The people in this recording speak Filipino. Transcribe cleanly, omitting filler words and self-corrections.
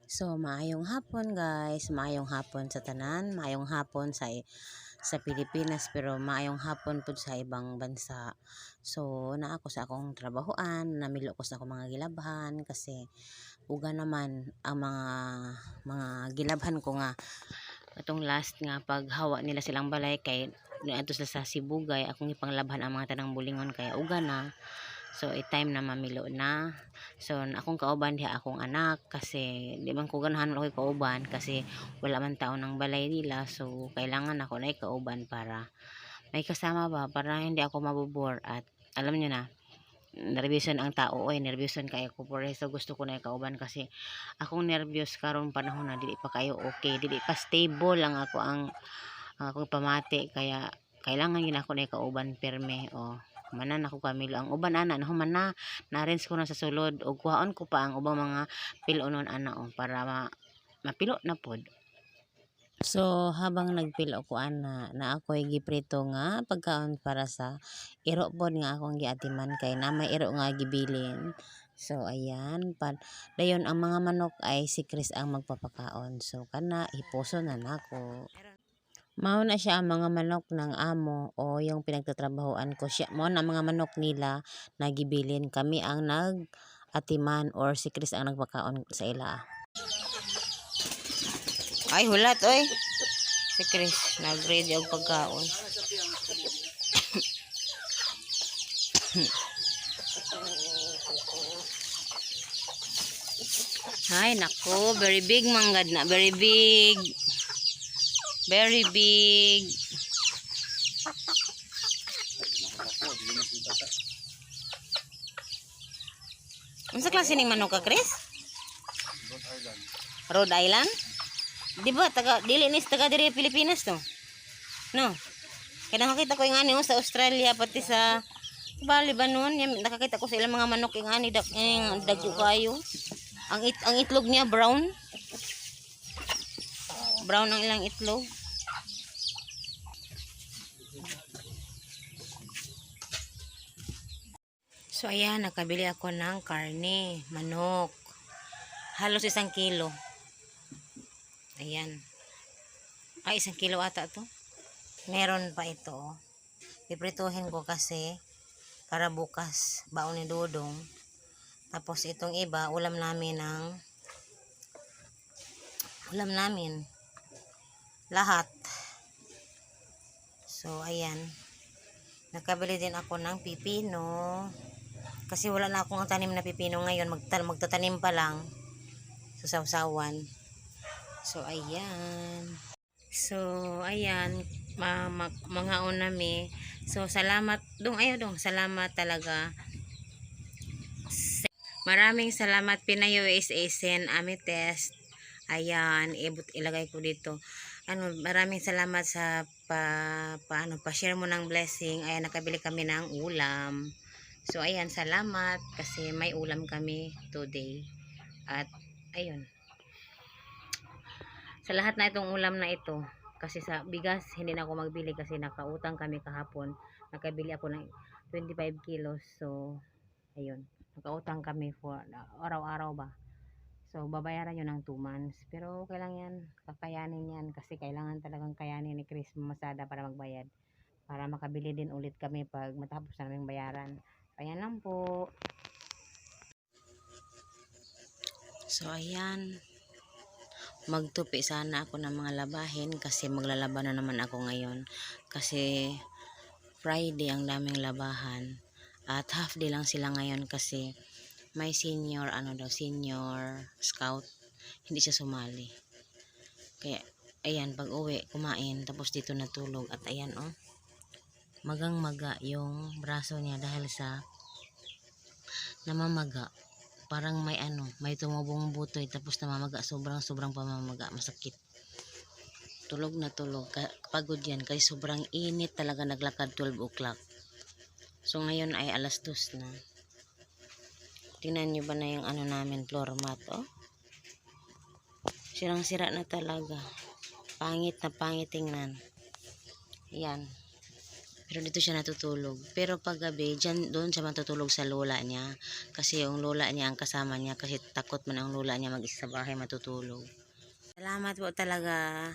So, maayong hapon guys, maayong hapon sa tanan, maayong hapon sa Pilipinas, pero maayong hapon po sa ibang bansa. So, naa ko sa akong trabahoan, namilo ko sa akong mga gilabhan kasi uga naman ang mga gilabhan ko nga atong last nga paghawa nila silang balay kay niadto sila sa Sibugay, akong ipanglabhan ang mga tanang bulingon kaya uga na. So, time na mamilo na. So, akong kauban diha akong anak kasi di man ko ganahan ako kauban kasi wala man taon ng balay nila. So, kailangan ako na kauban para may kasama ba para hindi ako mabobore at alam niyo na nervouson ang tao oy nervouson kayo ko por so gusto ko na kauban kasi akong nervyos karon panahon na dili pa kayo okay, dili pa stable lang ako ang akong pamati kaya kailangan gina ako na kauban perme o manan ako kamilo ang uban ana no man na-arrange ko na sa sulod og kuhaon ko pa ang ubang mga pilonon ana para mapilo na pod. So habang nagpilo ko ana na ako'y giprito nga pagkaon para sa iro pod nga akong giatiman kay na may iro nga gibilin. So ayan dayon ang mga manok ay si Chris ang magpapakaon. So kana ipuso na nako. Mao na siya ang mga manok ng amo o yung pinagtatrabahoan ko. Siya mo na mga manok nila nagibilin. Kami ang nag-atiman or si Chris ang nagpakaon sa ila. Ay hulat oy. Si Chris nag-ready og pagkaon. Ay nako, very big manggad na, very big. Very big. Unsa klase ning manok ka, Chris? Rhode Island. Rhode Island? Di ba dili ni taga diri Pilipinas to? No. Kaya nakita ko yung ani sa Australia pati sa Lebanon, nakakita ko sa ilang mga manok yung ani dagyo kayo. Ang itlog niya brown. Brown ang ilang itlog. So ayan, nakabili ako ng karne, manok. Halos 1 kilo. Ayan. Ay, 1 kilo ata to. Meron pa ito. Iprituhin ko kasi para bukas baon ni Dodong. Tapos itong iba, ulam namin lahat. So ayan. Nakabili din ako ng pipino. Kasi wala na akong tanim na pipino ngayon. Magtatanim pa lang. So, sawsawan. So, ayan. So, ayan. Mga unami. So, salamat. Salamat talaga. Maraming salamat. Pinayo USA Sen Amethyst. Ayan. Ilagay ko dito. Maraming salamat sa pa-share mo ng blessing. Ayan, nakabili kami ng ulam. So, ayan, salamat kasi may ulam kami today. At, ayun. Sa lahat na itong ulam na ito, kasi sa bigas, hindi na ako magbili kasi nakautang kami kahapon. Nakabili ako ng 25 kilos. So, ayun. Nakautang kami for araw-araw ba. So, babayaran nyo ng 2 months. Pero, okay lang yan. Kakayanin yan kasi kailangan talagang kayanin ni Chris Masada para magbayad. Para makabili din ulit kami pag matapos na naming bayaran. Ayan lang po. So, ayan. Magtupi sana ako ng mga labahin kasi maglalaba na naman ako ngayon. Kasi Friday ang daming labahan. At half day lang sila ngayon kasi may senior scout. Hindi siya sumali. Kaya, ayan, pag uwi, kumain. Tapos dito natulog. At ayan, oh. Magang-maga yung braso niya dahil sa namamaga. Parang may tumubong butoy tapos namamaga, sobrang pamamaga, masakit. Tulog na tulog, pagod yan kasi sobrang init talaga, naglakad 12 o'clock. So ngayon ay 2:00 na. Tingnan nyo ba na yung namin, floor mat, oh. Sirang-sira na talaga. Pangit na pangit tingnan. Yan. Pero dito siya natutulog. Pero pag gabi, doon siya matutulog sa lola niya. Kasi yung lola niya ang kasama niya kasi takot man ang lola niya mag-isa sa bahay matutulog. Salamat po talaga.